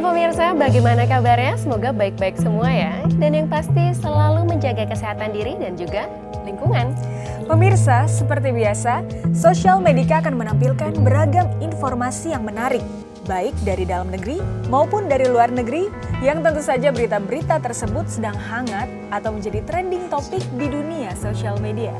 pemirsa, bagaimana kabarnya? Semoga baik-baik semua ya. Dan yang pasti selalu menjaga kesehatan diri dan juga lingkungan. Pemirsa, seperti biasa, Social Medica akan menampilkan beragam informasi yang menarik, baik dari dalam negeri maupun dari luar negeri, yang tentu saja berita-berita tersebut sedang hangat atau menjadi trending topik di dunia sosial media.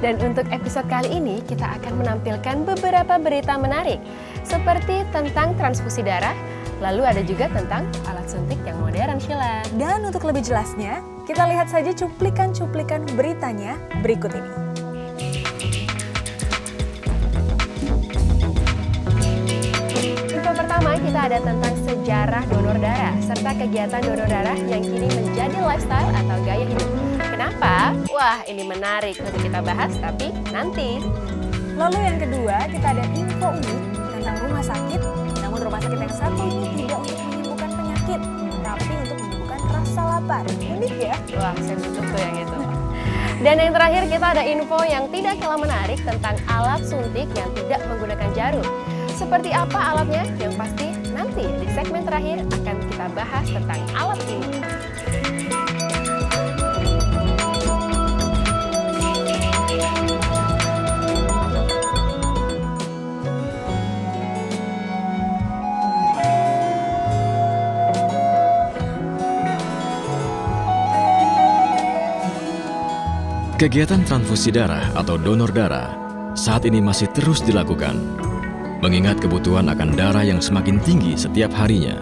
Dan untuk episode kali ini kita akan menampilkan beberapa berita menarik, seperti tentang transfusi darah, lalu ada juga tentang alat suntik yang modern, Sheila. Dan untuk lebih jelasnya, kita lihat saja cuplikan-cuplikan beritanya berikut ini. Info pertama kita ada tentang sejarah donor darah, serta kegiatan donor darah yang kini menjadi lifestyle atau gaya hidup. Kenapa? Wah, ini menarik untuk kita bahas, tapi nanti. Lalu yang kedua, kita ada info unik tentang rumah sakit. Namun rumah sakit yang satu ini tidak untuk menyembuhkan penyakit, tapi untuk menyembuhkan rasa lapar. Unik ya? Wah, saya butuh tuh yang itu. Dan yang terakhir kita ada info yang tidak kalah menarik tentang alat suntik yang tidak menggunakan jarum. Seperti apa alatnya? Yang pasti nanti di segmen terakhir akan kita bahas tentang alat ini. Kegiatan transfusi darah atau donor darah saat ini masih terus dilakukan, mengingat kebutuhan akan darah yang semakin tinggi setiap harinya.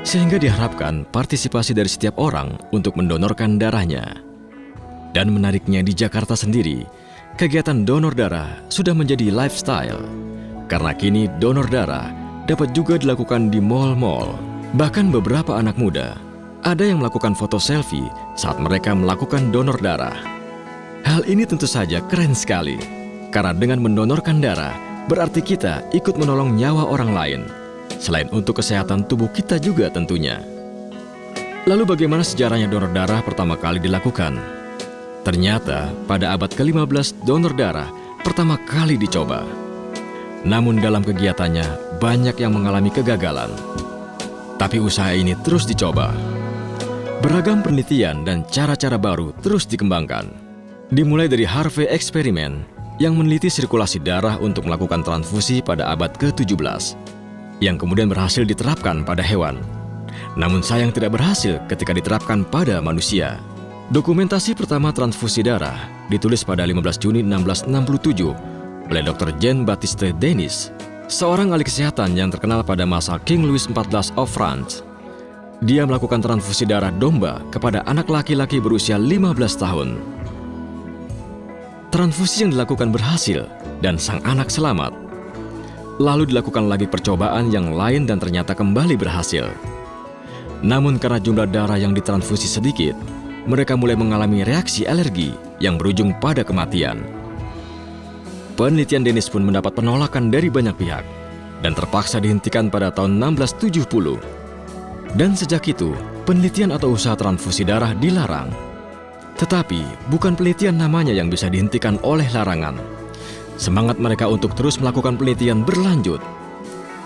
Sehingga diharapkan partisipasi dari setiap orang untuk mendonorkan darahnya. Dan menariknya di Jakarta sendiri, kegiatan donor darah sudah menjadi lifestyle. Karena kini donor darah dapat juga dilakukan di mal-mal. Bahkan beberapa anak muda, ada yang melakukan foto selfie saat mereka melakukan donor darah. Hal ini tentu saja keren sekali, karena dengan mendonorkan darah, berarti kita ikut menolong nyawa orang lain, selain untuk kesehatan tubuh kita juga tentunya. Lalu bagaimana sejarahnya donor darah pertama kali dilakukan? Ternyata pada abad ke-15 donor darah pertama kali dicoba. Namun dalam kegiatannya banyak yang mengalami kegagalan. Tapi usaha ini terus dicoba. Beragam penelitian dan cara-cara baru terus dikembangkan. Dimulai dari Harvey eksperimen yang meneliti sirkulasi darah untuk melakukan transfusi pada abad ke-17, yang kemudian berhasil diterapkan pada hewan. Namun sayang tidak berhasil ketika diterapkan pada manusia. Dokumentasi pertama transfusi darah ditulis pada 15 Juni 1667 oleh Dr. Jean-Baptiste Denis, seorang ahli kesehatan yang terkenal pada masa King Louis XIV of France. Dia melakukan transfusi darah domba kepada anak laki-laki berusia 15 tahun. Transfusi yang dilakukan berhasil dan sang anak selamat. Lalu dilakukan lagi percobaan yang lain dan ternyata kembali berhasil. Namun karena jumlah darah yang ditransfusi sedikit, mereka mulai mengalami reaksi alergi yang berujung pada kematian. Penelitian Denis pun mendapat penolakan dari banyak pihak dan terpaksa dihentikan pada tahun 1670. Dan sejak itu, penelitian atau usaha transfusi darah dilarang. Tetapi, bukan penelitian namanya yang bisa dihentikan oleh larangan. Semangat mereka untuk terus melakukan penelitian berlanjut.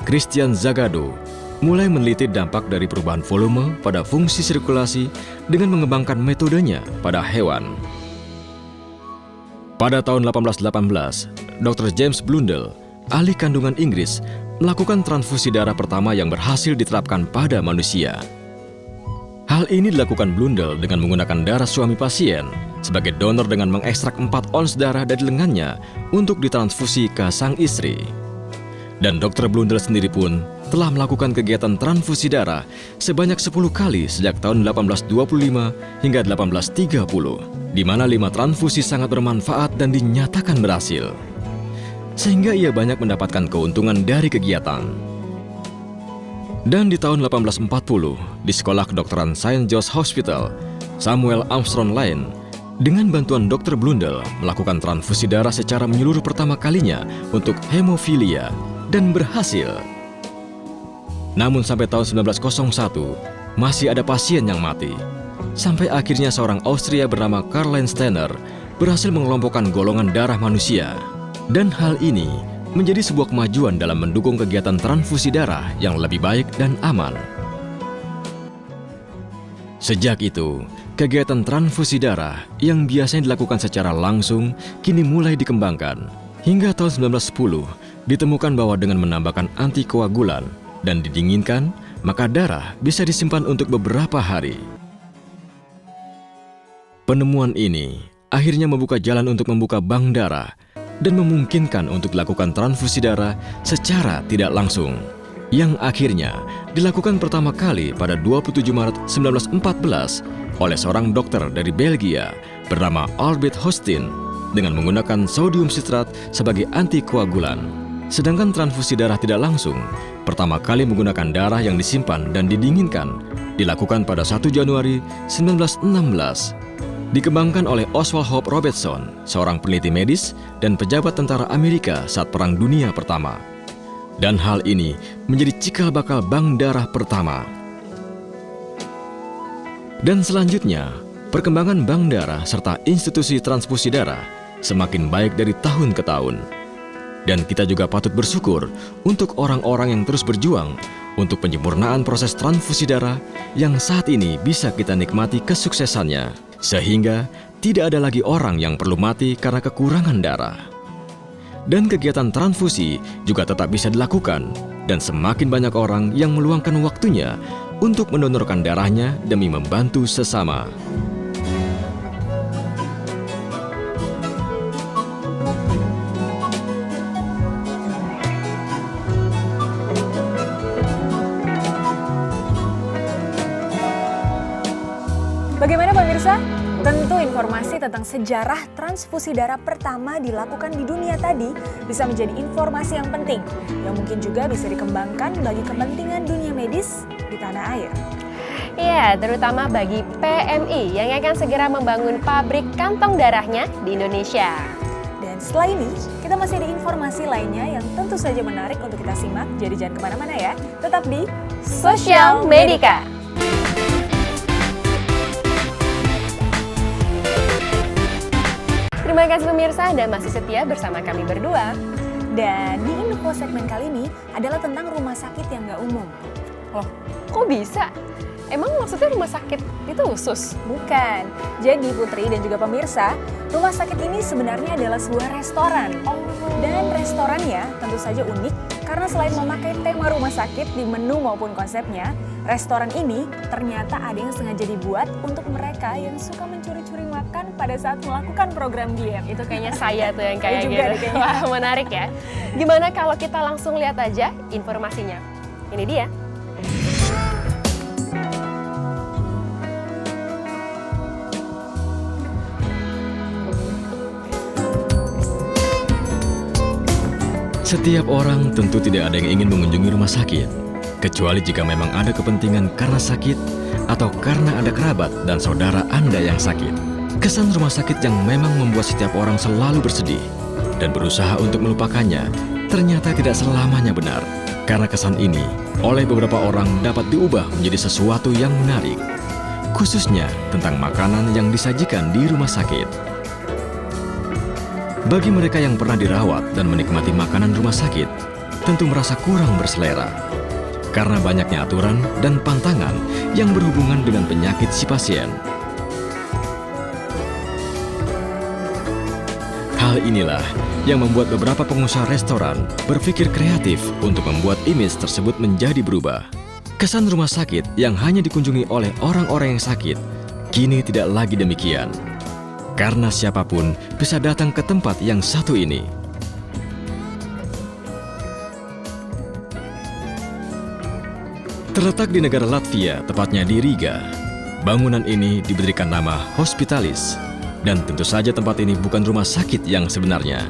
Christian Zagado mulai meneliti dampak dari perubahan volume pada fungsi sirkulasi dengan mengembangkan metodenya pada hewan. Pada tahun 1818, Dr. James Blundell, ahli kandungan Inggris, melakukan transfusi darah pertama yang berhasil diterapkan pada manusia. Hal ini dilakukan Blundell dengan menggunakan darah suami pasien sebagai donor dengan mengekstrak 4 ons darah dari lengannya untuk ditransfusi ke sang istri. Dan Dr. Blundell sendiri pun telah melakukan kegiatan transfusi darah sebanyak 10 kali sejak tahun 1825 hingga 1830, di mana 5 transfusi sangat bermanfaat dan dinyatakan berhasil. Sehingga ia banyak mendapatkan keuntungan dari kegiatan. Dan di tahun 1840, di Sekolah Kedokteran St. John's Hospital, Samuel Armstrong Lane, dengan bantuan Dr. Blundell, melakukan transfusi darah secara menyeluruh pertama kalinya untuk hemofilia, dan berhasil. Namun sampai tahun 1901, masih ada pasien yang mati. Sampai akhirnya seorang Austria bernama Karl Steiner berhasil mengelompokkan golongan darah manusia. Dan hal ini menjadi sebuah kemajuan dalam mendukung kegiatan transfusi darah yang lebih baik dan aman. Sejak itu, kegiatan transfusi darah yang biasanya dilakukan secara langsung kini mulai dikembangkan. Hingga tahun 1910, ditemukan bahwa dengan menambahkan antikoagulan dan didinginkan, maka darah bisa disimpan untuk beberapa hari. Penemuan ini akhirnya membuka jalan untuk membuka bank darah dan memungkinkan untuk dilakukan transfusi darah secara tidak langsung, yang akhirnya dilakukan pertama kali pada 27 Maret 1914 oleh seorang dokter dari Belgia bernama Albert Hostin dengan menggunakan sodium sitrat sebagai antikoagulan. Sedangkan transfusi darah tidak langsung pertama kali menggunakan darah yang disimpan dan didinginkan dilakukan pada 1 Januari 1916. Dikembangkan oleh Oswald Hope Robertson, seorang peneliti medis dan pejabat tentara Amerika saat Perang Dunia Pertama. Dan hal ini menjadi cikal bakal bank darah pertama. Dan selanjutnya, perkembangan bank darah serta institusi transfusi darah semakin baik dari tahun ke tahun. Dan kita juga patut bersyukur untuk orang-orang yang terus berjuang untuk penyempurnaan proses transfusi darah yang saat ini bisa kita nikmati kesuksesannya. Sehingga tidak ada lagi orang yang perlu mati karena kekurangan darah. Dan kegiatan transfusi juga tetap bisa dilakukan dan semakin banyak orang yang meluangkan waktunya untuk mendonorkan darahnya demi membantu sesama. Bagaimana pemirsa? Tentu informasi tentang sejarah transfusi darah pertama dilakukan di dunia tadi bisa menjadi informasi yang penting yang mungkin juga bisa dikembangkan bagi kepentingan dunia medis di tanah air. Ya, terutama bagi PMI yang akan segera membangun pabrik kantong darahnya di Indonesia. Dan setelah ini, kita masih ada informasi lainnya yang tentu saja menarik untuk kita simak, jadi jangan kemana-mana ya. Tetap di Sosial Medika. Terima kasih pemirsa Anda masih setia bersama kami berdua. Dan di info segmen kali ini adalah tentang rumah sakit yang nggak umum. Loh, kok bisa? Emang maksudnya rumah sakit itu khusus? Bukan. Jadi Putri dan juga pemirsa, rumah sakit ini sebenarnya adalah sebuah restoran. Dan restorannya tentu saja unik karena selain memakai tema rumah sakit di menu maupun konsepnya, restoran ini ternyata ada yang sengaja dibuat untuk mereka yang suka mencuri-curi makan pada saat melakukan program diet. Itu kayaknya saya tuh yang kayak juga gitu. kayaknya. Wah, menarik ya. Gimana kalau kita langsung lihat aja informasinya? Ini dia. Setiap orang tentu tidak ada yang ingin mengunjungi rumah sakit, kecuali jika memang ada kepentingan karena sakit atau karena ada kerabat dan saudara Anda yang sakit. Kesan rumah sakit yang memang membuat setiap orang selalu bersedih dan berusaha untuk melupakannya ternyata tidak selamanya benar. Karena kesan ini oleh beberapa orang dapat diubah menjadi sesuatu yang menarik, khususnya tentang makanan yang disajikan di rumah sakit. Bagi mereka yang pernah dirawat dan menikmati makanan rumah sakit, tentu merasa kurang berselera. Karena banyaknya aturan dan pantangan yang berhubungan dengan penyakit si pasien. Hal inilah yang membuat beberapa pengusaha restoran berpikir kreatif untuk membuat image tersebut menjadi berubah. Kesan rumah sakit yang hanya dikunjungi oleh orang-orang yang sakit, kini tidak lagi demikian. Karena siapapun bisa datang ke tempat yang satu ini. Terletak di negara Latvia, tepatnya di Riga. Bangunan ini diberikan nama Hospitalis. Dan tentu saja tempat ini bukan rumah sakit yang sebenarnya.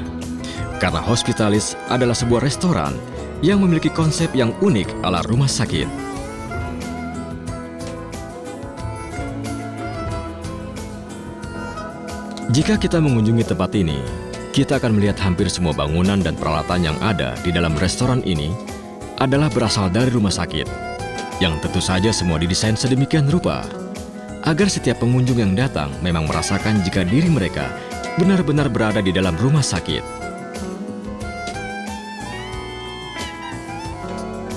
Karena Hospitalis adalah sebuah restoran yang memiliki konsep yang unik ala rumah sakit. Jika kita mengunjungi tempat ini, kita akan melihat hampir semua bangunan dan peralatan yang ada di dalam restoran ini adalah berasal dari rumah sakit, yang tentu saja semua didesain sedemikian rupa, agar setiap pengunjung yang datang memang merasakan jika diri mereka benar-benar berada di dalam rumah sakit.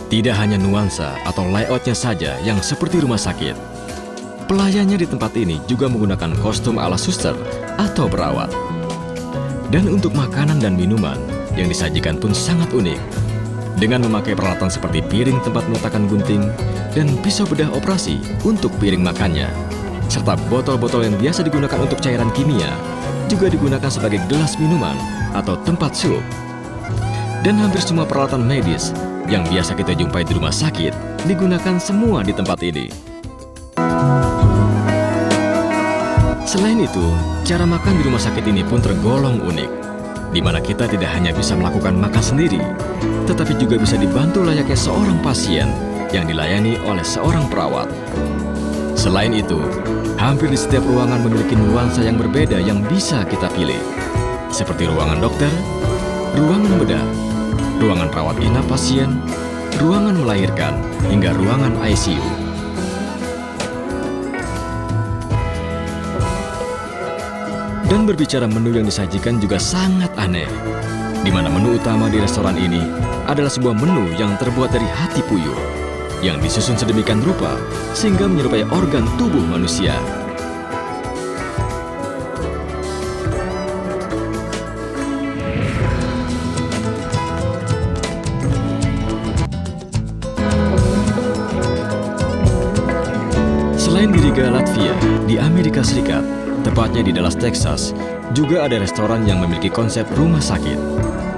Tidak hanya nuansa atau layoutnya saja yang seperti rumah sakit. Pelayannya di tempat ini juga menggunakan kostum ala suster atau perawat. Dan untuk makanan dan minuman yang disajikan pun sangat unik. Dengan memakai peralatan seperti piring tempat meletakkan gunting dan pisau bedah operasi untuk piring makannya. Serta botol-botol yang biasa digunakan untuk cairan kimia juga digunakan sebagai gelas minuman atau tempat sup. Dan hampir semua peralatan medis yang biasa kita jumpai di rumah sakit digunakan semua di tempat ini. Selain itu, cara makan di rumah sakit ini pun tergolong unik, di mana kita tidak hanya bisa melakukan makan sendiri, tetapi juga bisa dibantu layaknya seorang pasien yang dilayani oleh seorang perawat. Selain itu, hampir di setiap ruangan memiliki nuansa yang berbeda yang bisa kita pilih, seperti ruangan dokter, ruangan bedah, ruangan rawat inap pasien, ruangan melahirkan, hingga ruangan ICU. Dan berbicara menu yang disajikan juga sangat aneh, di mana menu utama di restoran ini adalah sebuah menu yang terbuat dari hati puyuh, yang disusun sedemikian rupa sehingga menyerupai organ tubuh manusia. Selain di Riga, Latvia, di Amerika Serikat, tepatnya di Dallas, Texas, juga ada restoran yang memiliki konsep rumah sakit.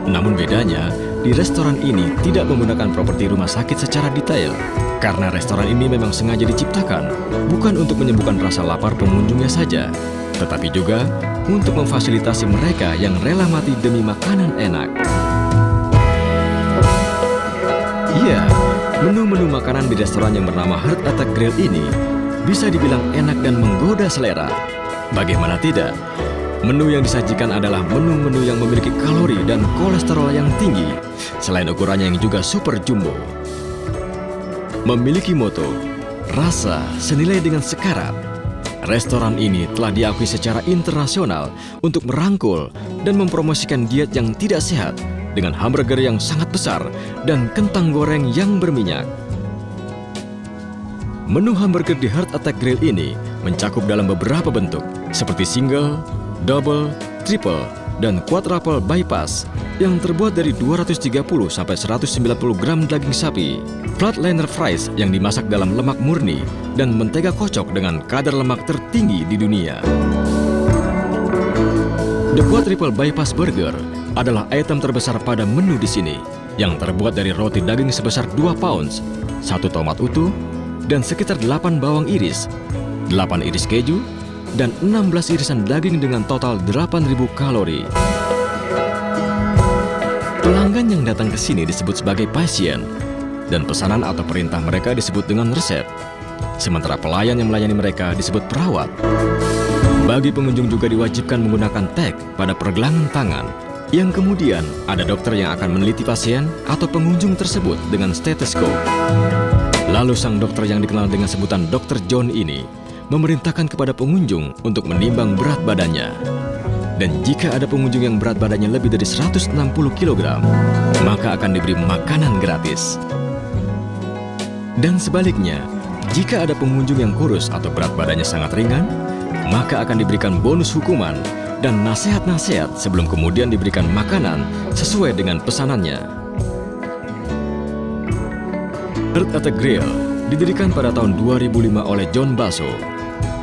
Namun bedanya, di restoran ini tidak menggunakan properti rumah sakit secara detail. Karena restoran ini memang sengaja diciptakan, bukan untuk menyembuhkan rasa lapar pengunjungnya saja, tetapi juga untuk memfasilitasi mereka yang rela mati demi makanan enak. Iya, menu-menu makanan di restoran yang bernama Heart Attack Grill ini bisa dibilang enak dan menggoda selera. Bagaimana tidak? Menu yang disajikan adalah menu-menu yang memiliki kalori dan kolesterol yang tinggi, selain ukurannya yang juga super jumbo. Memiliki moto, rasa senilai dengan sekarat. Restoran ini telah diakui secara internasional untuk merangkul dan mempromosikan diet yang tidak sehat dengan hamburger yang sangat besar dan kentang goreng yang berminyak. Menu hamburger di Heart Attack Grill ini mencakup dalam beberapa bentuk, seperti single, double, triple, dan quadruple bypass yang terbuat dari 230 sampai 190 gram daging sapi, flatliner fries yang dimasak dalam lemak murni, dan mentega kocok dengan kadar lemak tertinggi di dunia. The Quadruple Bypass Burger adalah item terbesar pada menu di sini, yang terbuat dari roti daging sebesar 2 pounds, 1 tomat utuh, dan sekitar 8 bawang iris, 8 iris keju, dan 16 irisan daging dengan total 8.000 kalori. Pelanggan yang datang ke sini disebut sebagai pasien, dan pesanan atau perintah mereka disebut dengan resep. Sementara pelayan yang melayani mereka disebut perawat. Bagi pengunjung juga diwajibkan menggunakan tag pada pergelangan tangan, yang kemudian ada dokter yang akan meneliti pasien atau pengunjung tersebut dengan stetoskop. Lalu sang dokter yang dikenal dengan sebutan Dr. John ini memerintahkan kepada pengunjung untuk menimbang berat badannya. Dan jika ada pengunjung yang berat badannya lebih dari 160 kg, maka akan diberi makanan gratis. Dan sebaliknya, jika ada pengunjung yang kurus atau berat badannya sangat ringan, maka akan diberikan bonus hukuman dan nasihat-nasihat sebelum kemudian diberikan makanan sesuai dengan pesanannya. Heart Attack Grill didirikan pada tahun 2005 oleh John Basso,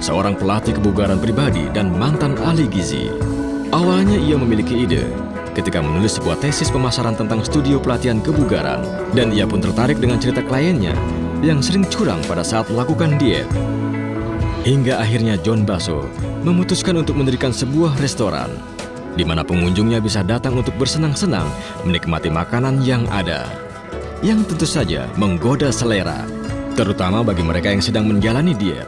seorang pelatih kebugaran pribadi dan mantan ahli gizi. Awalnya ia memiliki ide ketika menulis sebuah tesis pemasaran tentang studio pelatihan kebugaran, dan ia pun tertarik dengan cerita kliennya yang sering curang pada saat melakukan diet. Hingga akhirnya John Basso memutuskan untuk mendirikan sebuah restoran di mana pengunjungnya bisa datang untuk bersenang-senang menikmati makanan yang ada, yang tentu saja menggoda selera, terutama bagi mereka yang sedang menjalani diet.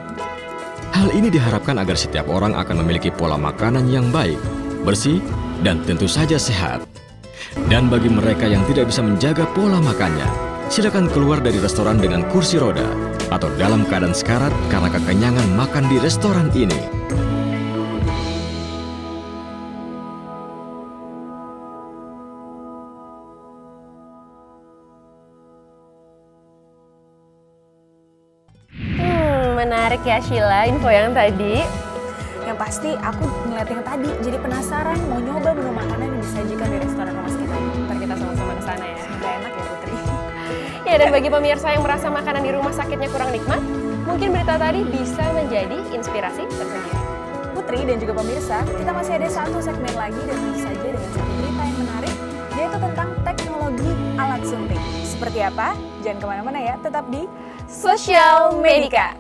Hal ini diharapkan agar setiap orang akan memiliki pola makanan yang baik, bersih, dan tentu saja sehat. Dan bagi mereka yang tidak bisa menjaga pola makannya, silakan keluar dari restoran dengan kursi roda atau dalam keadaan sekarat karena kekenyangan makan di restoran ini. menarik ya Sheila info yang tadi. Yang pasti aku ngeliat yang tadi jadi penasaran mau nyoba menu makanan yang disajikan di restoran rumah sakit tadi. Ntar kita sama-sama ke sana ya. Semoga enak ya Putri. Ya, dan bagi pemirsa yang merasa makanan di rumah sakitnya kurang nikmat, mungkin berita tadi bisa menjadi inspirasi tersendiri. Putri dan juga pemirsa, kita masih ada satu segmen lagi dan tentu saja dengan satu berita yang menarik, yaitu tentang teknologi alat suntik. Seperti apa? Jangan kemana-mana ya, tetap di Social Medica.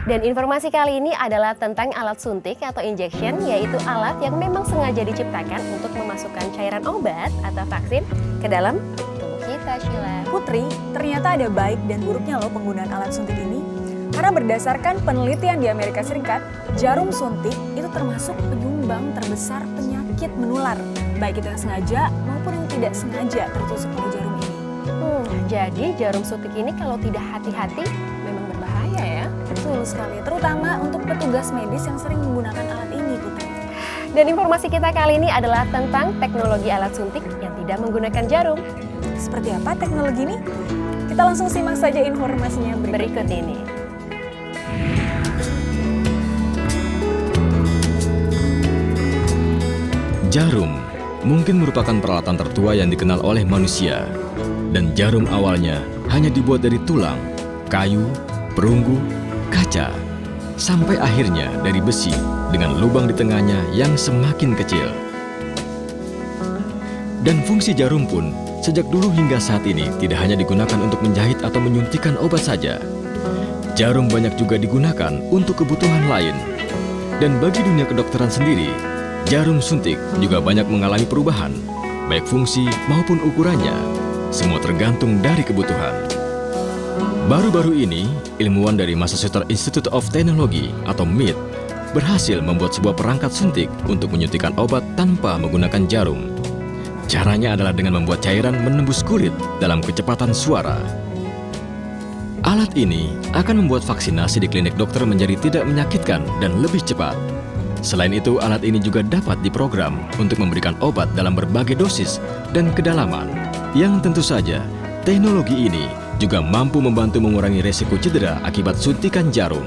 Dan informasi kali ini adalah tentang alat suntik atau injection, yaitu alat yang memang sengaja diciptakan untuk memasukkan cairan obat atau vaksin ke dalam tubuh kita, Sheila. Putri, ternyata ada baik dan buruknya loh penggunaan alat suntik ini. Karena berdasarkan penelitian di Amerika Serikat, jarum suntik itu termasuk penyumbang terbesar penyakit menular, baik itu yang sengaja maupun yang tidak sengaja tertusuk oleh jarum ini. Jadi jarum suntik ini kalau tidak hati-hati memang berbahaya ya. Betul sekali, terutama untuk petugas medis yang sering menggunakan alat ini, Putri. Dan informasi kita kali ini adalah tentang teknologi alat suntik yang tidak menggunakan jarum. Seperti apa teknologi ini? Kita langsung simak saja informasinya Berikut ini. Jarum mungkin merupakan peralatan tertua yang dikenal oleh manusia. Dan jarum awalnya hanya dibuat dari tulang, kayu, perunggu, kaca, sampai akhirnya dari besi dengan lubang di tengahnya yang semakin kecil. Dan fungsi jarum pun sejak dulu hingga saat ini tidak hanya digunakan untuk menjahit atau menyuntikkan obat saja. Jarum banyak juga digunakan untuk kebutuhan lain. Dan bagi dunia kedokteran sendiri, jarum suntik juga banyak mengalami perubahan, baik fungsi maupun ukurannya. Semua tergantung dari kebutuhan. Baru-baru ini, ilmuwan dari Massachusetts Institute of Technology atau MIT berhasil membuat sebuah perangkat suntik untuk menyuntikkan obat tanpa menggunakan jarum. Caranya adalah dengan membuat cairan menembus kulit dalam kecepatan suara. Alat ini akan membuat vaksinasi di klinik dokter menjadi tidak menyakitkan dan lebih cepat. Selain itu, alat ini juga dapat diprogram untuk memberikan obat dalam berbagai dosis dan kedalaman. Yang tentu saja, teknologi ini juga mampu membantu mengurangi resiko cedera akibat suntikan jarum.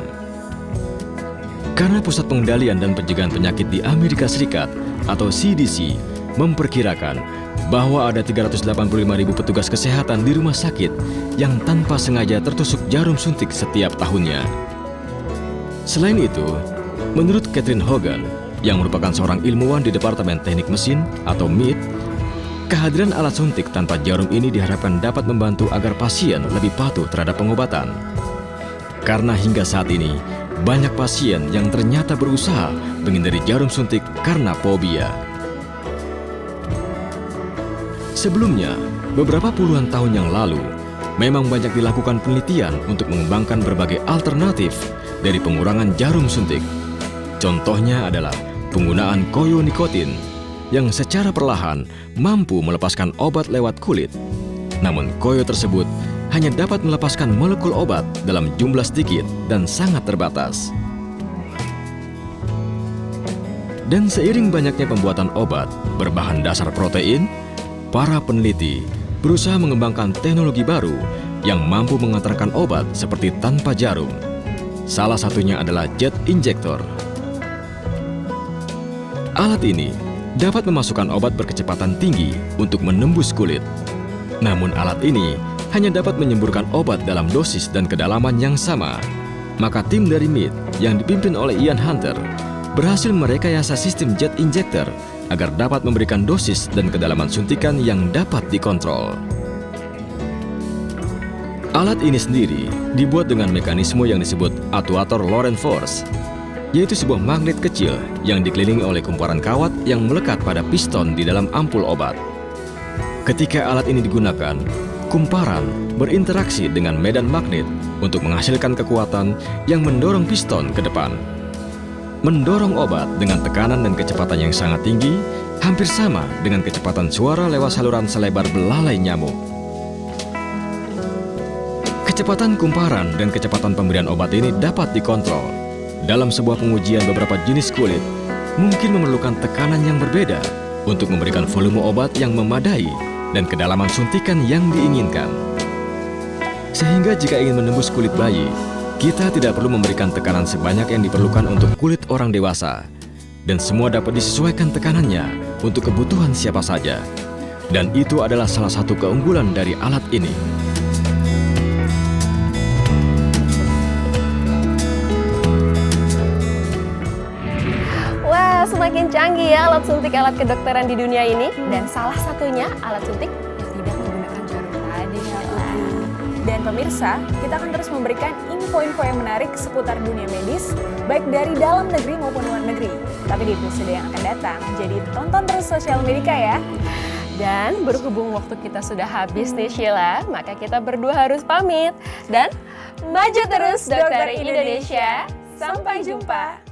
Karena Pusat Pengendalian dan Pencegahan Penyakit di Amerika Serikat atau CDC memperkirakan bahwa ada 385.000 petugas kesehatan di rumah sakit yang tanpa sengaja tertusuk jarum suntik setiap tahunnya. Selain itu, menurut Catherine Hogan, yang merupakan seorang ilmuwan di Departemen Teknik Mesin atau MIT, kehadiran alat suntik tanpa jarum ini diharapkan dapat membantu agar pasien lebih patuh terhadap pengobatan. Karena hingga saat ini, banyak pasien yang ternyata berusaha menghindari jarum suntik karena fobia. Sebelumnya, beberapa puluhan tahun yang lalu, memang banyak dilakukan penelitian untuk mengembangkan berbagai alternatif dari pengurangan jarum suntik. Contohnya adalah penggunaan koyo nikotin yang secara perlahan mampu melepaskan obat lewat kulit. Namun koyo tersebut hanya dapat melepaskan molekul obat dalam jumlah sedikit dan sangat terbatas. Dan seiring banyaknya pembuatan obat berbahan dasar protein, para peneliti berusaha mengembangkan teknologi baru yang mampu mengantarkan obat seperti tanpa jarum. Salah satunya adalah jet injector. Alat ini dapat memasukkan obat berkecepatan tinggi untuk menembus kulit. Namun alat ini hanya dapat menyemburkan obat dalam dosis dan kedalaman yang sama. Maka tim dari MIT yang dipimpin oleh Ian Hunter berhasil merekayasa sistem jet injector agar dapat memberikan dosis dan kedalaman suntikan yang dapat dikontrol. Alat ini sendiri dibuat dengan mekanisme yang disebut atuator Lorentz force, yaitu sebuah magnet kecil yang dikelilingi oleh kumparan kawat yang melekat pada piston di dalam ampul obat. Ketika alat ini digunakan, kumparan berinteraksi dengan medan magnet untuk menghasilkan kekuatan yang mendorong piston ke depan. Mendorong obat dengan tekanan dan kecepatan yang sangat tinggi, hampir sama dengan kecepatan suara lewat saluran selebar belalai nyamuk. Kecepatan kumparan dan kecepatan pemberian obat ini dapat dikontrol. Dalam sebuah pengujian beberapa jenis kulit, mungkin memerlukan tekanan yang berbeda untuk memberikan volume obat yang memadai dan kedalaman suntikan yang diinginkan. Sehingga jika ingin menembus kulit bayi, kita tidak perlu memberikan tekanan sebanyak yang diperlukan untuk kulit orang dewasa. Dan semua dapat disesuaikan tekanannya untuk kebutuhan siapa saja. Dan itu adalah salah satu keunggulan dari alat ini. Wah, semakin canggih ya alat suntik alat kedokteran di dunia ini. Dan salah satunya alat suntik yang tidak menggunakan jarum tadi. Dan pemirsa, kita akan terus memberikan info-info yang menarik seputar dunia medis, baik dari dalam negeri maupun luar negeri. Tapi di episode yang akan datang, jadi tonton terus Sosial Medika ya. Dan berhubung waktu kita sudah habis nih Sheila, maka kita berdua harus pamit. Dan maju terus dokter Indonesia. Sampai jumpa.